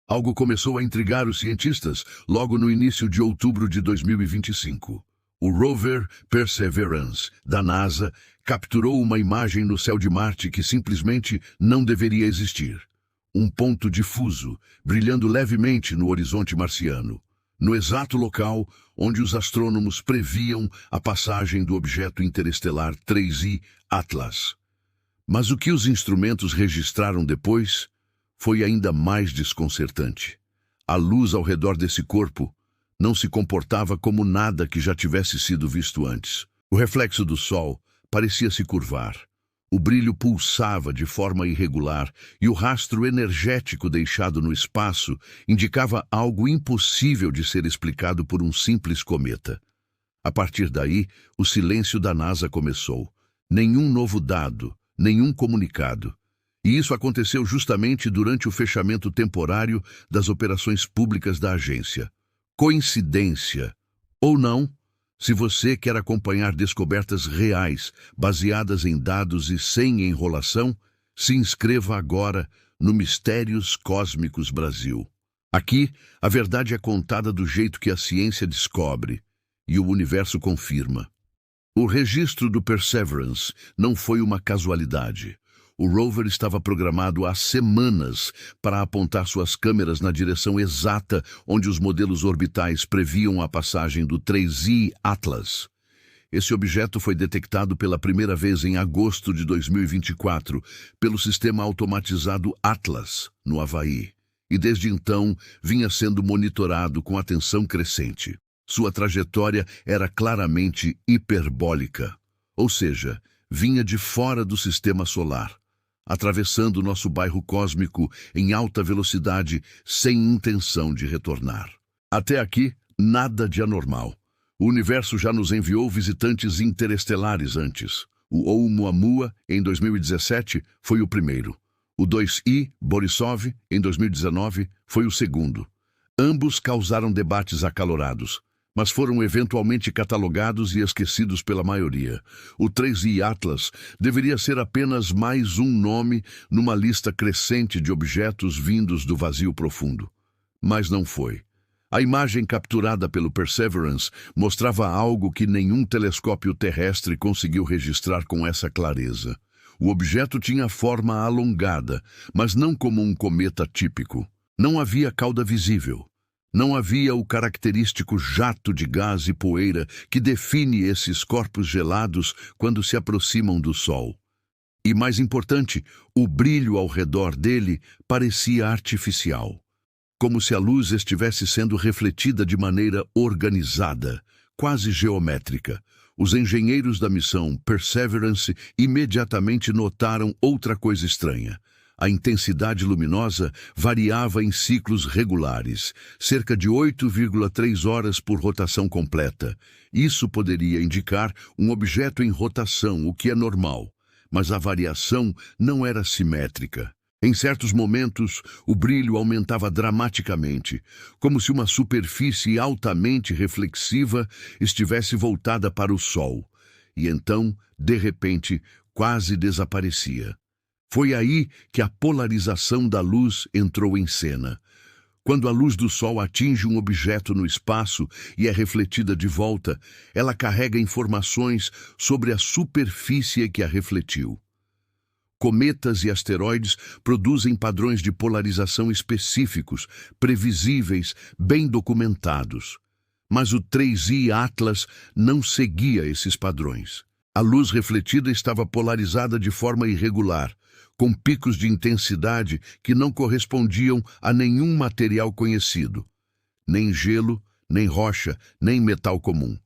Algo começou a intrigar os cientistas logo no início de outubro de 2025. O rover Perseverance, da NASA, capturou uma imagem no céu de Marte que simplesmente não deveria existir. Um ponto difuso, brilhando levemente no horizonte marciano, no exato local onde os astrônomos previam a passagem do objeto interestelar 3I Atlas. Mas o que os instrumentos registraram depois foi ainda mais desconcertante. A luz ao redor desse corpo não se comportava como nada que já tivesse sido visto antes. O reflexo do Sol parecia se curvar. O brilho pulsava de forma irregular e o rastro energético deixado no espaço indicava algo impossível de ser explicado por um simples cometa. A partir daí, o silêncio da NASA começou. Nenhum novo dado, nenhum comunicado. E isso aconteceu justamente durante o fechamento temporário das operações públicas da agência. Coincidência ou não, se você quer acompanhar descobertas reais, baseadas em dados e sem enrolação, se inscreva agora no Mistérios Cósmicos Brasil. Aqui, a verdade é contada do jeito que a ciência descobre e o universo confirma. O registro do Perseverance não foi uma casualidade. O rover estava programado há semanas para apontar suas câmeras na direção exata onde os modelos orbitais previam a passagem do 3I Atlas. Esse objeto foi detectado pela primeira vez em agosto de 2024 pelo sistema automatizado Atlas, no Havaí, e desde então vinha sendo monitorado com atenção crescente. Sua trajetória era claramente hiperbólica, ou seja, vinha de fora do sistema solar, atravessando nosso bairro cósmico em alta velocidade sem intenção de retornar. Até aqui, nada de anormal. O universo já nos enviou visitantes interestelares antes. O Oumuamua, em 2017, foi o primeiro. O 2I Borisov, em 2019, foi o segundo. Ambos causaram debates acalorados, mas foram eventualmente catalogados e esquecidos pela maioria. O 3I Atlas deveria ser apenas mais um nome numa lista crescente de objetos vindos do vazio profundo. Mas não foi. A imagem capturada pelo Perseverance mostrava algo que nenhum telescópio terrestre conseguiu registrar com essa clareza. O objeto tinha forma alongada, mas não como um cometa típico. Não havia cauda visível. Não havia o característico jato de gás e poeira que define esses corpos gelados quando se aproximam do Sol. E, mais importante, o brilho ao redor dele parecia artificial, como se a luz estivesse sendo refletida de maneira organizada, quase geométrica. Os engenheiros da missão Perseverance imediatamente notaram outra coisa estranha. A intensidade luminosa variava em ciclos regulares, cerca de 8,3 horas por rotação completa. Isso poderia indicar um objeto em rotação, o que é normal, mas a variação não era simétrica. Em certos momentos, o brilho aumentava dramaticamente, como se uma superfície altamente reflexiva estivesse voltada para o Sol, e então, de repente, quase desaparecia. Foi aí que a polarização da luz entrou em cena. Quando a luz do Sol atinge um objeto no espaço e é refletida de volta, ela carrega informações sobre a superfície que a refletiu. Cometas e asteroides produzem padrões de polarização específicos, previsíveis, bem documentados. Mas o 3I Atlas não seguia esses padrões. A luz refletida estava polarizada de forma irregular, com picos de intensidade que não correspondiam a nenhum material conhecido, nem gelo, nem rocha, nem metal comum.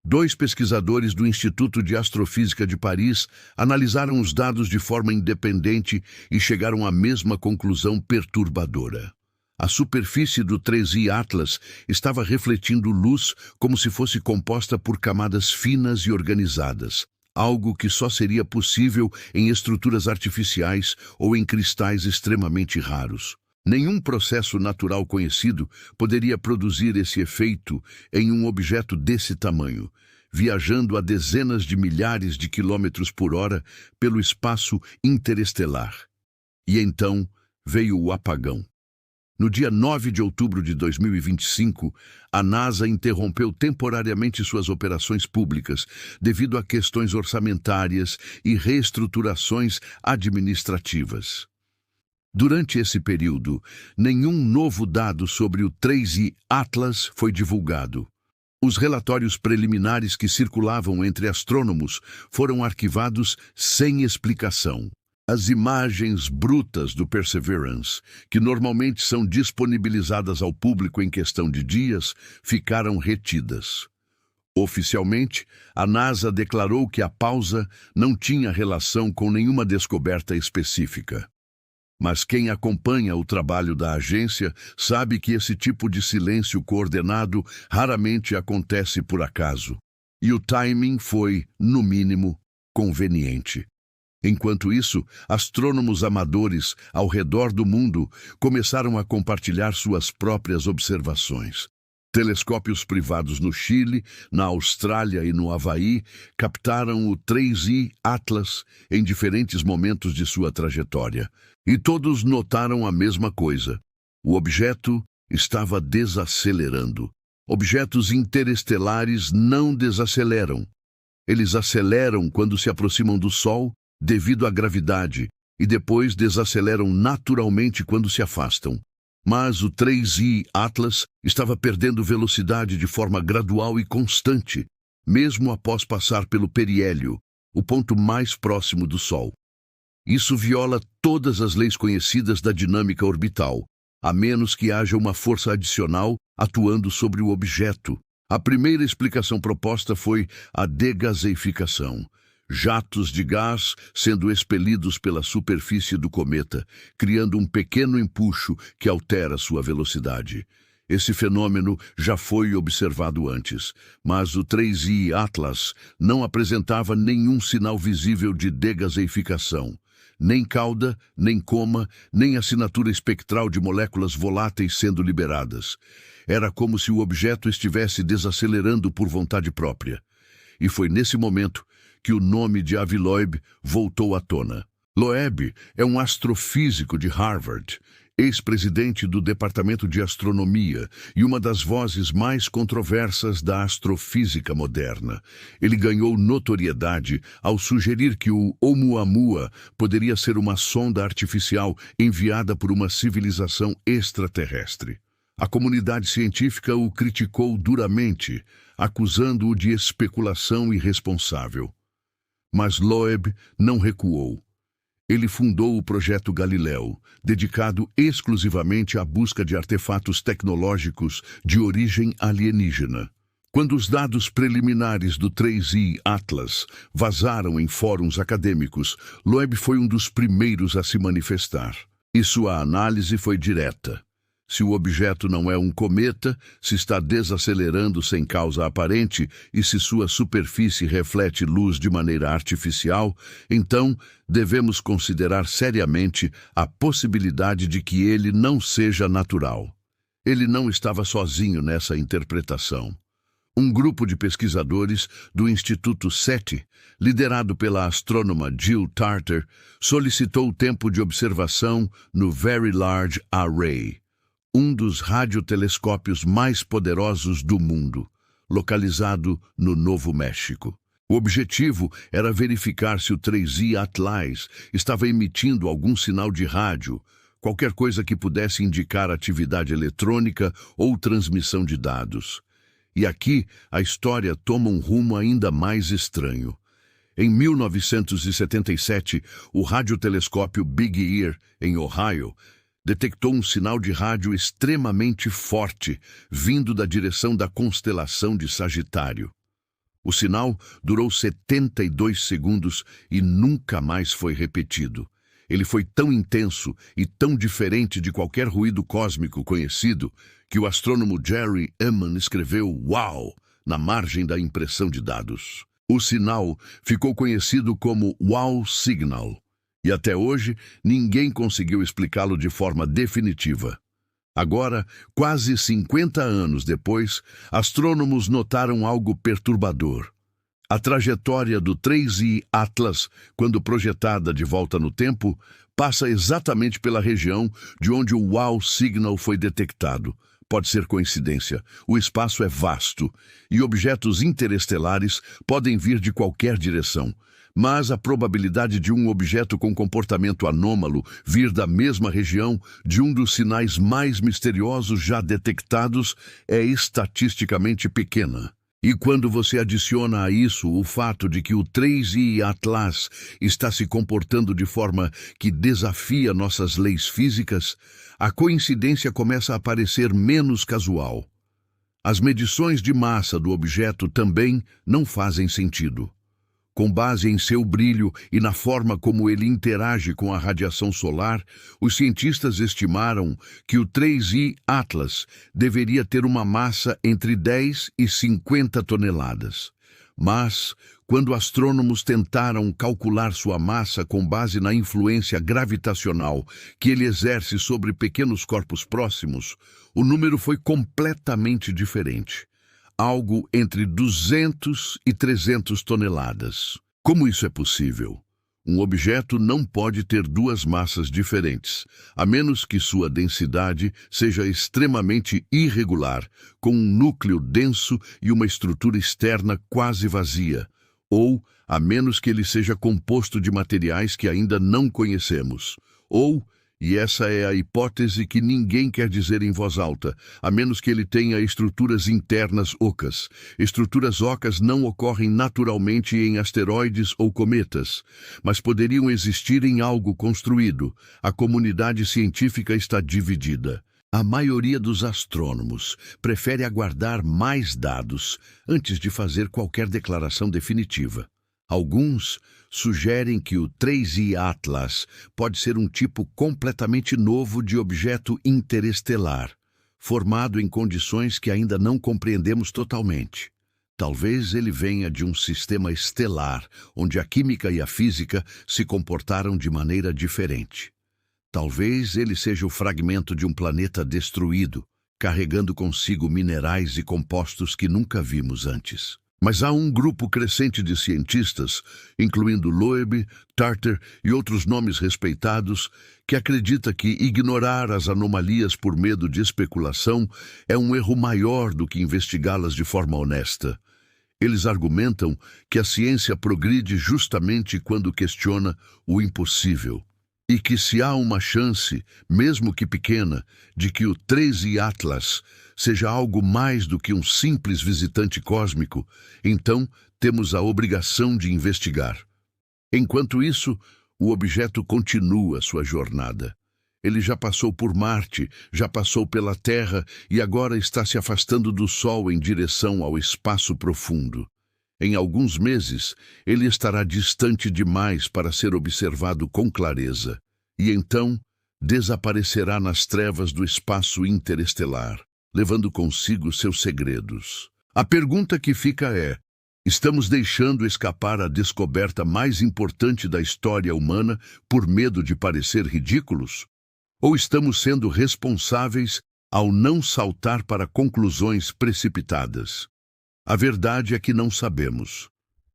2 pesquisadores do Instituto de Astrofísica de Paris analisaram os dados de forma independente e chegaram à mesma conclusão perturbadora. A superfície do 3I Atlas estava refletindo luz como se fosse composta por camadas finas e organizadas, algo que só seria possível em estruturas artificiais ou em cristais extremamente raros. Nenhum processo natural conhecido poderia produzir esse efeito em um objeto desse tamanho, viajando a dezenas de milhares de quilômetros por hora pelo espaço interestelar. E então veio o apagão. No dia 9 de outubro de 2025, a NASA interrompeu temporariamente suas operações públicas devido a questões orçamentárias e reestruturações administrativas. Durante esse período, nenhum novo dado sobre o 3I Atlas foi divulgado. Os relatórios preliminares que circulavam entre astrônomos foram arquivados sem explicação. As imagens brutas do Perseverance, que normalmente são disponibilizadas ao público em questão de dias, ficaram retidas. Oficialmente, a NASA declarou que a pausa não tinha relação com nenhuma descoberta específica. Mas quem acompanha o trabalho da agência sabe que esse tipo de silêncio coordenado raramente acontece por acaso. E o timing foi, no mínimo, conveniente. Enquanto isso, astrônomos amadores ao redor do mundo começaram a compartilhar suas próprias observações. Telescópios privados no Chile, na Austrália e no Havaí captaram o 3I Atlas em diferentes momentos de sua trajetória. E todos notaram a mesma coisa. O objeto estava desacelerando. Objetos interestelares não desaceleram. Eles aceleram quando se aproximam do Sol devido à gravidade e depois desaceleram naturalmente quando se afastam. Mas o 3I Atlas estava perdendo velocidade de forma gradual e constante, mesmo após passar pelo periélio, o ponto mais próximo do Sol. Isso viola todas as leis conhecidas da dinâmica orbital, a menos que haja uma força adicional atuando sobre o objeto. A primeira explicação proposta foi a degaseificação. Jatos de gás sendo expelidos pela superfície do cometa, criando um pequeno empuxo que altera sua velocidade. Esse fenômeno já foi observado antes, mas o 3I Atlas não apresentava nenhum sinal visível de degaseificação. Nem cauda, nem coma, nem assinatura espectral de moléculas voláteis sendo liberadas. Era como se o objeto estivesse desacelerando por vontade própria. E foi nesse momento que o nome de Avi Loeb voltou à tona. Loeb é um astrofísico de Harvard, ex-presidente do Departamento de Astronomia e uma das vozes mais controversas da astrofísica moderna. Ele ganhou notoriedade ao sugerir que o Oumuamua poderia ser uma sonda artificial enviada por uma civilização extraterrestre. A comunidade científica o criticou duramente, acusando-o de especulação irresponsável. Mas Loeb não recuou. Ele fundou o Projeto Galileu, dedicado exclusivamente à busca de artefatos tecnológicos de origem alienígena. Quando os dados preliminares do 3I Atlas vazaram em fóruns acadêmicos, Loeb foi um dos primeiros a se manifestar. E sua análise foi direta. Se o objeto não é um cometa, se está desacelerando sem causa aparente e se sua superfície reflete luz de maneira artificial, então devemos considerar seriamente a possibilidade de que ele não seja natural. Ele não estava sozinho nessa interpretação. Um grupo de pesquisadores do Instituto SETI, liderado pela astrônoma Jill Tarter, solicitou o tempo de observação no Very Large Array, um dos radiotelescópios mais poderosos do mundo, localizado no Novo México. O objetivo era verificar se o 3I Atlas estava emitindo algum sinal de rádio, qualquer coisa que pudesse indicar atividade eletrônica ou transmissão de dados. E aqui a história toma um rumo ainda mais estranho. Em 1977, o radiotelescópio Big Ear, em Ohio, detectou um sinal de rádio extremamente forte, vindo da direção da constelação de Sagitário. O sinal durou 72 segundos e nunca mais foi repetido. Ele foi tão intenso e tão diferente de qualquer ruído cósmico conhecido que o astrônomo Jerry Ehman escreveu "Uau!" na margem da impressão de dados. O sinal ficou conhecido como Wow Signal, e até hoje ninguém conseguiu explicá-lo de forma definitiva. Agora, quase 50 anos depois, astrônomos notaram algo perturbador. A trajetória do 3I Atlas, quando projetada de volta no tempo, passa exatamente pela região de onde o Wow Signal foi detectado. Pode ser coincidência. O espaço é vasto e objetos interestelares podem vir de qualquer direção. Mas a probabilidade de um objeto com comportamento anômalo vir da mesma região de um dos sinais mais misteriosos já detectados é estatisticamente pequena. E quando você adiciona a isso o fato de que o 3I Atlas está se comportando de forma que desafia nossas leis físicas, a coincidência começa a parecer menos casual. As medições de massa do objeto também não fazem sentido. Com base em seu brilho e na forma como ele interage com a radiação solar, os cientistas estimaram que o 3I Atlas deveria ter uma massa entre 10 e 50 toneladas. Mas, quando astrônomos tentaram calcular sua massa com base na influência gravitacional que ele exerce sobre pequenos corpos próximos, o número foi completamente diferente. Algo entre 200 e 300 toneladas. Como isso é possível? Um objeto não pode ter duas massas diferentes, a menos que sua densidade seja extremamente irregular, com um núcleo denso e uma estrutura externa quase vazia, ou a menos que ele seja composto de materiais que ainda não conhecemos, ou, e essa é a hipótese que ninguém quer dizer em voz alta, a menos que ele tenha estruturas internas ocas. Estruturas ocas não ocorrem naturalmente em asteroides ou cometas, mas poderiam existir em algo construído. A comunidade científica está dividida. A maioria dos astrônomos prefere aguardar mais dados antes de fazer qualquer declaração definitiva. Alguns sugerem que o 3I Atlas pode ser um tipo completamente novo de objeto interestelar, formado em condições que ainda não compreendemos totalmente. Talvez ele venha de um sistema estelar, onde a química e a física se comportaram de maneira diferente. Talvez ele seja o fragmento de um planeta destruído, carregando consigo minerais e compostos que nunca vimos antes. Mas há um grupo crescente de cientistas, incluindo Loeb, Tarter e outros nomes respeitados, que acredita que ignorar as anomalias por medo de especulação é um erro maior do que investigá-las de forma honesta. Eles argumentam que a ciência progride justamente quando questiona o impossível. E que se há uma chance, mesmo que pequena, de que o 3I Atlas seja algo mais do que um simples visitante cósmico, então temos a obrigação de investigar. Enquanto isso, o objeto continua sua jornada. Ele já passou por Marte, já passou pela Terra e agora está se afastando do Sol em direção ao espaço profundo. Em alguns meses, ele estará distante demais para ser observado com clareza, e então desaparecerá nas trevas do espaço interestelar, levando consigo seus segredos. A pergunta que fica é: estamos deixando escapar a descoberta mais importante da história humana por medo de parecer ridículos? Ou estamos sendo responsáveis ao não saltar para conclusões precipitadas? A verdade é que não sabemos,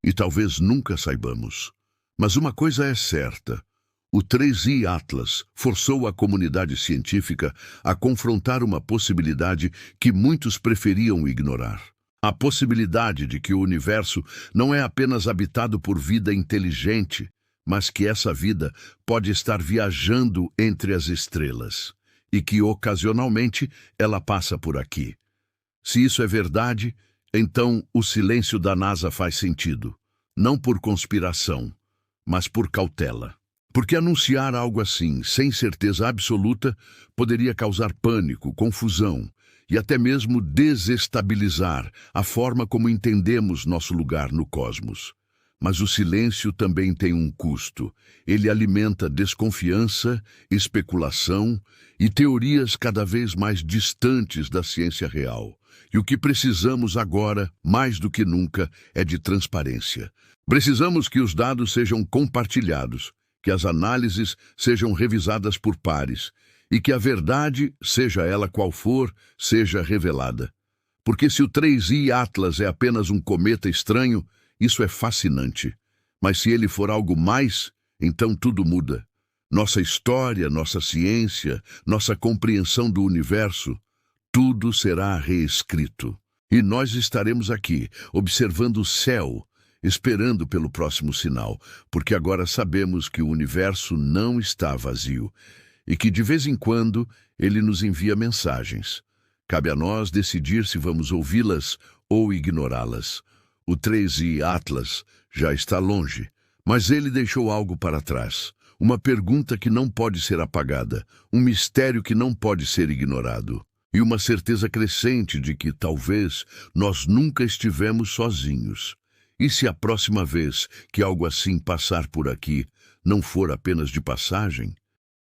e talvez nunca saibamos. Mas uma coisa é certa: o 3I Atlas forçou a comunidade científica a confrontar uma possibilidade que muitos preferiam ignorar. A possibilidade de que o universo não é apenas habitado por vida inteligente, mas que essa vida pode estar viajando entre as estrelas, e que ocasionalmente ela passa por aqui. Se isso é verdade, então o silêncio da NASA faz sentido, não por conspiração, mas por cautela. Porque anunciar algo assim, sem certeza absoluta, poderia causar pânico, confusão e até mesmo desestabilizar a forma como entendemos nosso lugar no cosmos. Mas o silêncio também tem um custo. Ele alimenta desconfiança, especulação e teorias cada vez mais distantes da ciência real. E o que precisamos agora, mais do que nunca, é de transparência. Precisamos que os dados sejam compartilhados, que as análises sejam revisadas por pares e que a verdade, seja ela qual for, seja revelada. Porque se o 3I Atlas é apenas um cometa estranho, Isso é fascinante. Mas se ele for algo mais, então tudo muda. Nossa história, nossa ciência, nossa compreensão do universo, tudo será reescrito. E nós estaremos aqui, observando o céu, esperando pelo próximo sinal, porque agora sabemos que o universo não está vazio e que, de vez em quando, ele nos envia mensagens. Cabe a nós decidir se vamos ouvi-las ou ignorá-las. O 3i Atlas já está longe, mas ele deixou algo para trás. Uma pergunta que não pode ser apagada, um mistério que não pode ser ignorado. E uma certeza crescente de que, talvez, nós nunca estivemos sozinhos. E se a próxima vez que algo assim passar por aqui não for apenas de passagem?